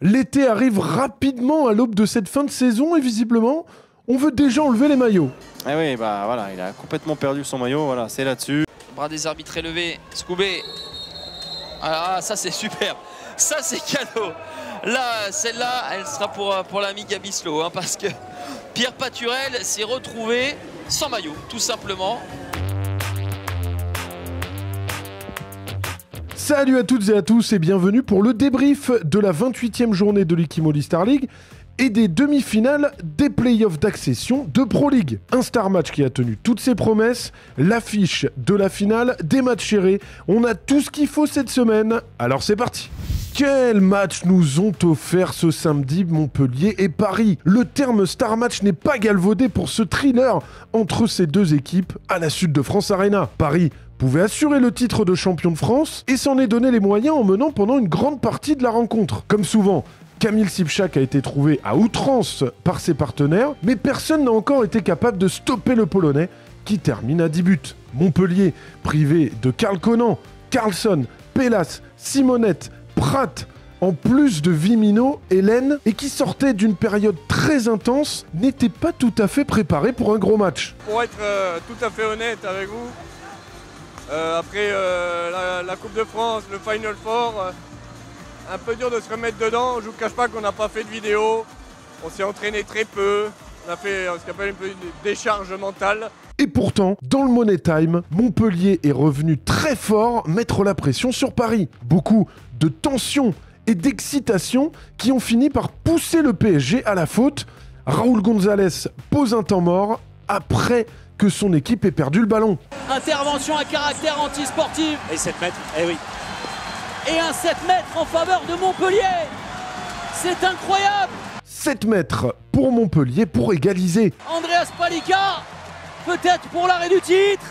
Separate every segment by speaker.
Speaker 1: L'été arrive rapidement à l'aube de cette fin de saison et visiblement, on veut déjà enlever les maillots.
Speaker 2: Ah oui, bah voilà, il a complètement perdu son maillot, voilà, c'est là-dessus.
Speaker 3: Bras des arbitres élevés, Scoubé. Ah, ça c'est super, ça c'est cadeau. Là, celle-là, elle sera pour l'ami Gabislo, hein, parce que Pierre Paturel s'est retrouvé sans maillot, tout simplement.
Speaker 1: Salut à toutes et à tous et bienvenue pour le débrief de la 28e journée de l'Ikimoli Star League et des demi-finales des playoffs d'accession de Pro League. Un star match qui a tenu toutes ses promesses, l'affiche de la finale, des matchs serrés, on a tout ce qu'il faut cette semaine, alors c'est parti. Quel match nous ont offert ce samedi Montpellier et Paris. Le terme star match n'est pas galvaudé pour ce thriller entre ces deux équipes à la Sud de France Arena. Paris pouvait assurer le titre de champion de France et s'en est donné les moyens en menant pendant une grande partie de la rencontre. Comme souvent, Kamil Sipchak a été trouvé à outrance par ses partenaires, mais personne n'a encore été capable de stopper le Polonais qui termine à 10 buts. Montpellier, privé de Karl Conan, Carlson, Pélas, Simonette, Pratt, en plus de Vimino, Hélène, et qui sortait d'une période très intense, n'était pas tout à fait préparé pour un gros match.
Speaker 4: Pour être tout à fait honnête avec vous, après la Coupe de France, le Final Four, un peu dur de se remettre dedans. Je ne vous cache pas qu'on n'a pas fait de vidéo, on s'est entraîné très peu, on a fait ce qu'on appelle un peu une décharge mentale.
Speaker 1: Et pourtant, dans le Money Time, Montpellier est revenu très fort mettre la pression sur Paris. Beaucoup de tension et d'excitation qui ont fini par pousser le PSG à la faute. Raúl González pose un temps mort après que son équipe ait perdu le ballon.
Speaker 5: Intervention à caractère antisportif.
Speaker 6: Et 7 mètres, eh oui.
Speaker 5: Et un 7 mètres en faveur de Montpellier. C'est incroyable.
Speaker 1: 7 mètres pour Montpellier pour égaliser.
Speaker 5: Andreas Palika, peut-être pour l'arrêt du titre.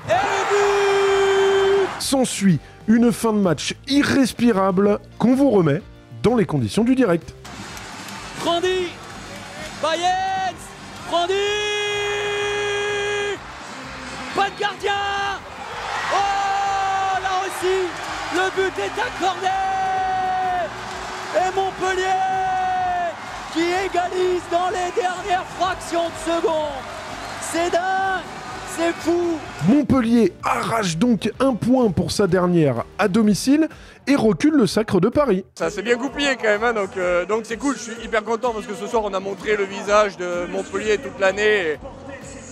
Speaker 5: Et le but.
Speaker 1: S'ensuit une fin de match irrespirable qu'on vous remet dans les conditions du direct.
Speaker 5: Brandy, Bayens, Brandy. Pas de gardien. Oh, là aussi, le but est accordé. Et Montpellier qui égalise dans les dernières fractions de seconde. C'est dingue, c'est fou.
Speaker 1: Montpellier arrache donc un point pour sa dernière à domicile et recule le Sacre de Paris.
Speaker 4: Ça s'est bien goupillé quand même, hein, donc c'est cool, je suis hyper content parce que ce soir on a montré le visage de Montpellier toute l'année.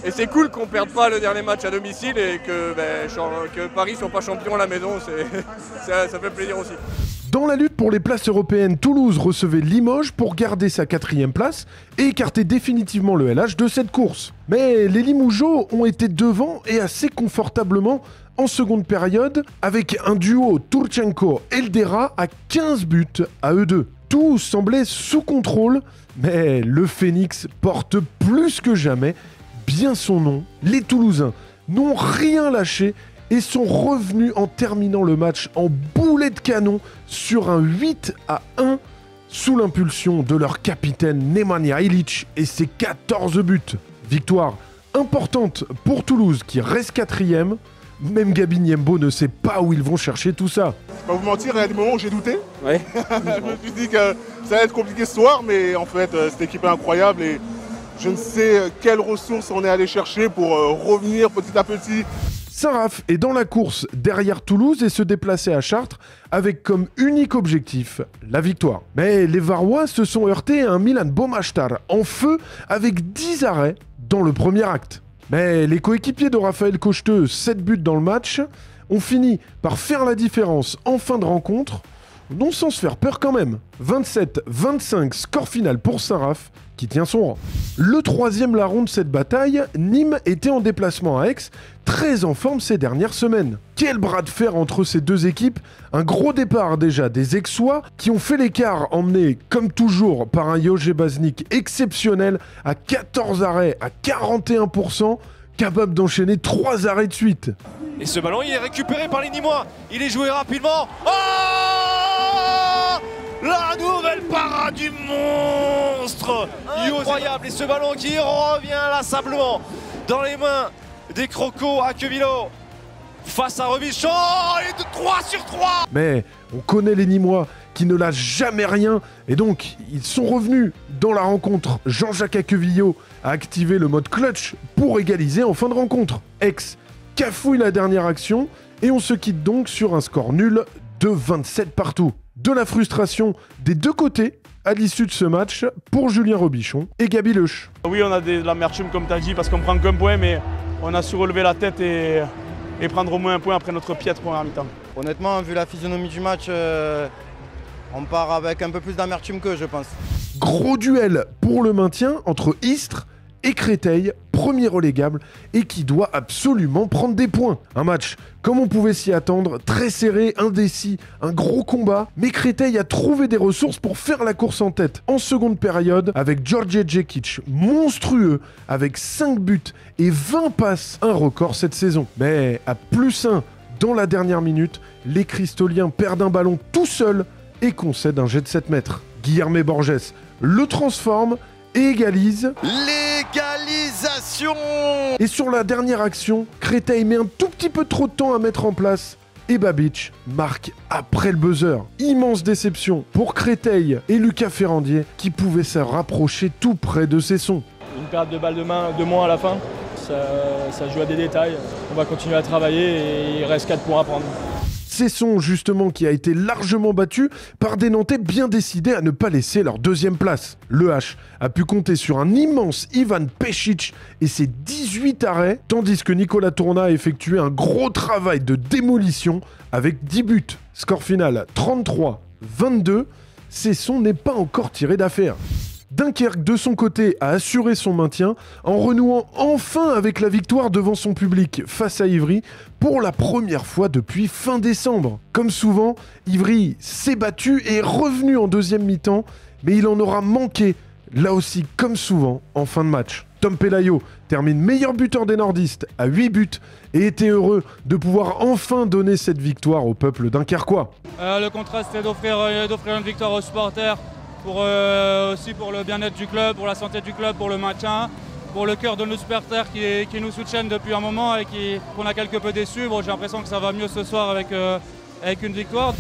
Speaker 4: Et c'est cool qu'on ne perde pas le dernier match à domicile et que Paris ne soit pas champion à la maison, ça fait plaisir aussi.
Speaker 1: Dans la lutte pour les places européennes, Toulouse recevait Limoges pour garder sa 4e place et écarter définitivement le LH de cette course. Mais les Limougeaux ont été devant et assez confortablement en seconde période avec un duo Turchenko-Eldera à 15 buts à eux deux. Tout semblait sous contrôle, mais le Phénix porte plus que jamais bien son nom. Les Toulousains n'ont rien lâché et sont revenus en terminant le match en boulet de canon sur un 8-1 sous l'impulsion de leur capitaine Nemanja Ilić et ses 14 buts. Victoire importante pour Toulouse qui reste 4e. Même Gabi Niembo ne sait pas où ils vont chercher tout ça.
Speaker 7: Je vais pas vous mentir, il y a des moments où j'ai douté.
Speaker 6: Ouais.
Speaker 7: Je me suis dit que ça allait être compliqué ce soir, mais en fait, cette équipe est incroyable et je ne sais quelles ressources on est allé chercher pour revenir petit à petit.
Speaker 1: Saint-Raph est dans la course derrière Toulouse et se déplacer à Chartres avec comme unique objectif la victoire. Mais les Varois se sont heurtés à un Milan Bomashtar en feu avec 10 arrêts dans le premier acte. Mais les coéquipiers de Raphaël Cocheteux, 7 buts dans le match, ont fini par faire la différence en fin de rencontre, non sans se faire peur quand même. 27-25, score final pour Saint-Raph, qui tient son rang. Le 3e larron de cette bataille, Nîmes était en déplacement à Aix, très en forme ces dernières semaines. Quel bras de fer entre ces deux équipes, un gros départ déjà des Aixois qui ont fait l'écart emmené comme toujours par un Jože Baznik exceptionnel à 14 arrêts à 41%, capable d'enchaîner 3 arrêts de suite.
Speaker 8: Et ce ballon il est récupéré par les Nîmois, il est joué rapidement. Oh, la nouvelle parade du monstre, incroyable. Et ce ballon qui revient inlassablement dans les mains des Crocos à Quevillot face à Rebichon et de 3 sur 3.
Speaker 1: Mais on connaît les Nîmois qui ne lâche jamais rien. Et donc, ils sont revenus dans la rencontre. Jean-Jacques Aquevillo a activé le mode clutch pour égaliser en fin de rencontre. Aix cafouille la dernière action et on se quitte donc sur un score nul de 27 partout. De la frustration des deux côtés à l'issue de ce match pour Julien Robichon et Gabi Leuch.
Speaker 6: Oui, on a de l'amertume comme tu as dit parce qu'on prend qu'un point, mais on a su relever la tête et prendre au moins un point après notre piètre première mi-temps.
Speaker 9: Honnêtement, vu la physionomie du match, on part avec un peu plus d'amertume qu'eux, je pense.
Speaker 1: Gros duel pour le maintien entre Istres et Créteil, premier relégable, et qui doit absolument prendre des points. Un match, comme on pouvait s'y attendre, très serré, indécis, un gros combat, mais Créteil a trouvé des ressources pour faire la course en tête. En seconde période, avec George Djekic, monstrueux, avec 5 buts et 20 passes, un record cette saison. Mais à +1 dans la dernière minute, les Cristoliens perdent un ballon tout seul et concèdent un jet de 7 mètres. Guilherme Borges le transforme et égalise.
Speaker 8: L'égalisation!
Speaker 1: Et sur la dernière action, Créteil met un tout petit peu trop de temps à mettre en place et Babic marque après le buzzer. Immense déception pour Créteil et Lucas Ferrandier qui pouvaient se rapprocher tout près de ses sons.
Speaker 6: Une perte de balle de moins à la fin, ça joue à des détails. On va continuer à travailler et il reste 4 points à prendre.
Speaker 1: Cesson justement qui a été largement battu par des Nantais bien décidés à ne pas laisser leur deuxième place. Le H a pu compter sur un immense Ivan Pešić et ses 18 arrêts, tandis que Nicolas Tourna a effectué un gros travail de démolition avec 10 buts. Score final 33-22, Cesson n'est pas encore tiré d'affaire. Dunkerque, de son côté, a assuré son maintien en renouant enfin avec la victoire devant son public face à Ivry pour la première fois depuis fin décembre. Comme souvent, Ivry s'est battu et est revenu en deuxième mi-temps, mais il en aura manqué, là aussi comme souvent, en fin de match. Tom Pelayo termine meilleur buteur des nordistes à 8 buts et était heureux de pouvoir enfin donner cette victoire au peuple dunkerquois.
Speaker 10: Le contrat, c'était d'offrir une victoire aux supporters. Aussi pour le bien-être du club, pour la santé du club, pour le maintien, pour le cœur de nos supporters qui nous soutiennent depuis un moment et qu'on a quelque peu déçus. Bon, j'ai l'impression que ça va mieux ce soir avec une victoire.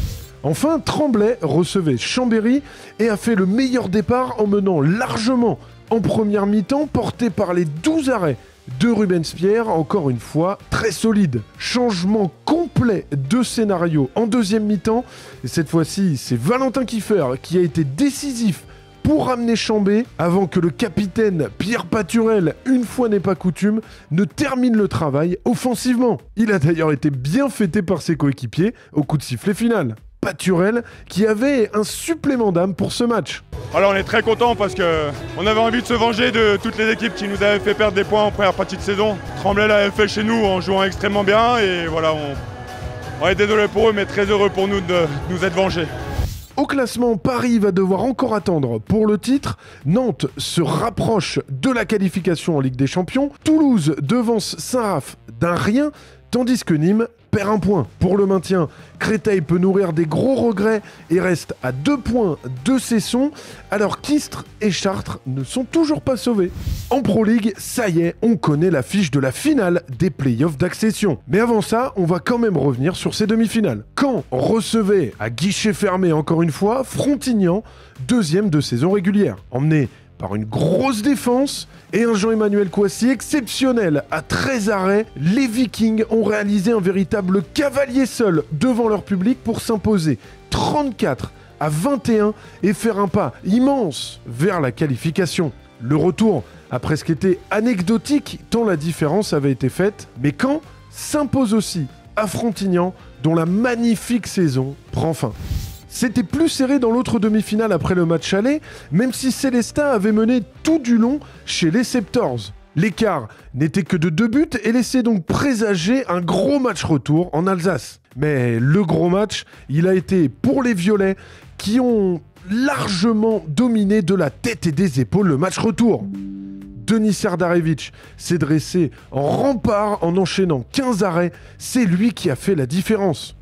Speaker 1: Enfin, Tremblay recevait Chambéry et a fait le meilleur départ en menant largement en première mi-temps, porté par les 12 arrêts de Rubens Pierre, encore une fois très solide. Changement complet de scénario en deuxième mi-temps, et cette fois-ci c'est Valentin Kiefer qui a été décisif pour ramener Chambé avant que le capitaine Pierre Paturel, une fois n'est pas coutume, ne termine le travail offensivement. Il a d'ailleurs été bien fêté par ses coéquipiers au coup de sifflet final. Paturel qui avait un supplément d'âme pour ce match.
Speaker 6: Alors on est très content parce qu'on avait envie de se venger de toutes les équipes qui nous avaient fait perdre des points en première partie de saison. Tremblay l'avait fait chez nous en jouant extrêmement bien et voilà, on est désolé pour eux mais très heureux pour nous de nous être vengés.
Speaker 1: Au classement, Paris va devoir encore attendre pour le titre. Nantes se rapproche de la qualification en Ligue des Champions. Toulouse devance Saint-Raph d'un rien, tandis que Nîmes perd un point. Pour le maintien, Créteil peut nourrir des gros regrets et reste à 2 points de Cesson, alors qu'Istres et Chartres ne sont toujours pas sauvés. En Pro League, ça y est, on connaît l'affiche de la finale des playoffs d'accession. Mais avant ça, on va quand même revenir sur ces demi-finales. Caen recevait à guichet fermé encore une fois Frontignan, deuxième de saison régulière. Emmené par une grosse défense et un Jean-Emmanuel Kouassi exceptionnel à 13 arrêts, les Vikings ont réalisé un véritable cavalier seul devant leur public pour s'imposer 34-21 et faire un pas immense vers la qualification. Le retour a presque été anecdotique tant la différence avait été faite, mais Caen s'impose aussi à Frontignan dont la magnifique saison prend fin. C'était plus serré dans l'autre demi-finale après le match aller, même si Célestat avait mené tout du long chez les Septors. L'écart n'était que de 2 buts et laissait donc présager un gros match retour en Alsace. Mais le gros match, il a été pour les Violets qui ont largement dominé de la tête et des épaules le match retour. Denis Serdarevic s'est dressé en rempart en enchaînant 15 arrêts, c'est lui qui a fait la différence.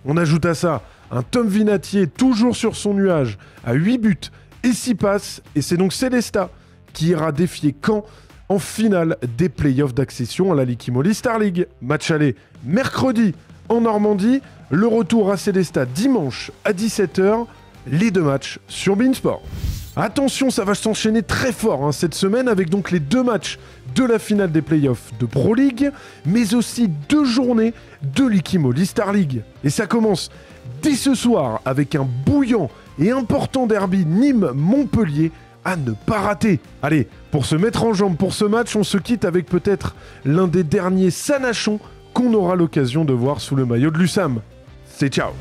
Speaker 1: On ajoute à ça un Tom Vinatier toujours sur son nuage à 8 buts et 6 passes, et c'est donc Célestat qui ira défier Caen en finale des playoffs d'accession à la Liquimoli Star League. Match aller mercredi en Normandie, le retour à Célestat dimanche à 17h, les 2 matchs sur beIN Sport. Attention, ça va s'enchaîner très fort cette semaine avec donc les 2 matchs de la finale des playoffs de Pro League, mais aussi 2 journées de l'Ikimo Star League. Et ça commence dès ce soir avec un bouillant et important derby Nîmes-Montpellier à ne pas rater. Allez, pour se mettre en jambe pour ce match, on se quitte avec peut-être l'un des derniers Sanachons qu'on aura l'occasion de voir sous le maillot de l'USAM. C'est ciao!